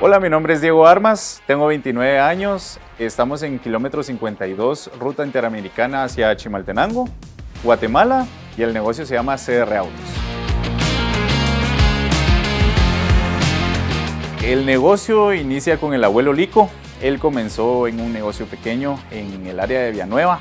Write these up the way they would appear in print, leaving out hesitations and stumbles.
Hola, mi nombre es Diego Armas, tengo 29 años, estamos en kilómetro 52, ruta interamericana hacia Chimaltenango, Guatemala, y el negocio se llama CR Autos. El negocio inicia con el abuelo Lico. Él comenzó en un negocio pequeño en el área de Villanueva.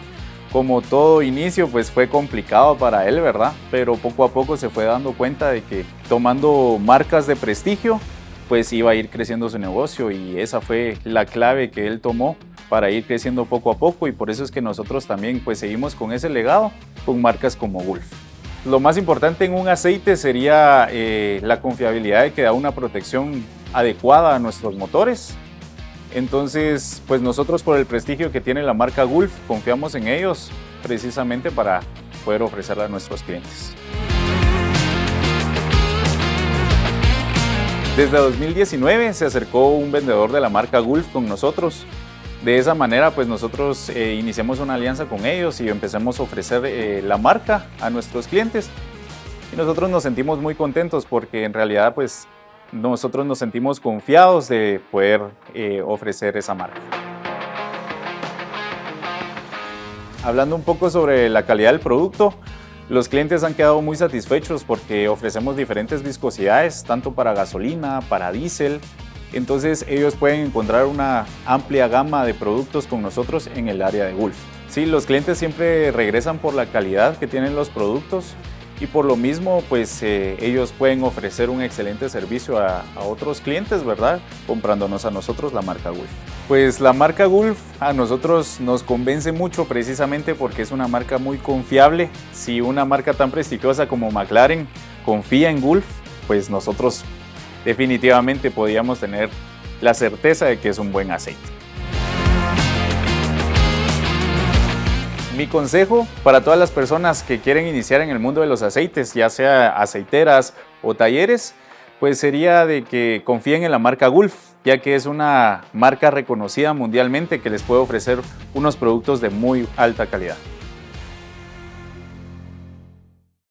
Como todo inicio, pues fue complicado para él, ¿verdad? Pero poco a poco se fue dando cuenta de que tomando marcas de prestigio, pues iba a ir creciendo su negocio, y esa fue la clave que él tomó para ir creciendo poco a poco, y por eso es que nosotros también pues seguimos con ese legado con marcas como Gulf. Lo más importante en un aceite sería la confiabilidad de que da una protección adecuada a nuestros motores. Entonces, pues nosotros, por el prestigio que tiene la marca Gulf, confiamos en ellos precisamente para poder ofrecerla a nuestros clientes. Desde 2019 se acercó un vendedor de la marca Gulf con nosotros. De esa manera, pues nosotros iniciamos una alianza con ellos y empezamos a ofrecer la marca a nuestros clientes. Y nosotros nos sentimos muy contentos porque en realidad, pues nosotros nos sentimos confiados de poder ofrecer esa marca. Hablando un poco sobre la calidad del producto, los clientes han quedado muy satisfechos porque ofrecemos diferentes viscosidades, tanto para gasolina, para diésel. Entonces ellos pueden encontrar una amplia gama de productos con nosotros en el área de Gulf. Sí, los clientes siempre regresan por la calidad que tienen los productos, y por lo mismo pues ellos pueden ofrecer un excelente servicio a otros clientes, ¿verdad? Comprándonos a nosotros la marca Gulf. Pues la marca Gulf a nosotros nos convence mucho precisamente porque es una marca muy confiable. Si una marca tan prestigiosa como McLaren confía en Gulf, pues nosotros definitivamente podíamos tener la certeza de que es un buen aceite. Mi consejo para todas las personas que quieren iniciar en el mundo de los aceites, ya sea aceiteras o talleres, pues sería de que confíen en la marca Gulf, ya que es una marca reconocida mundialmente que les puede ofrecer unos productos de muy alta calidad.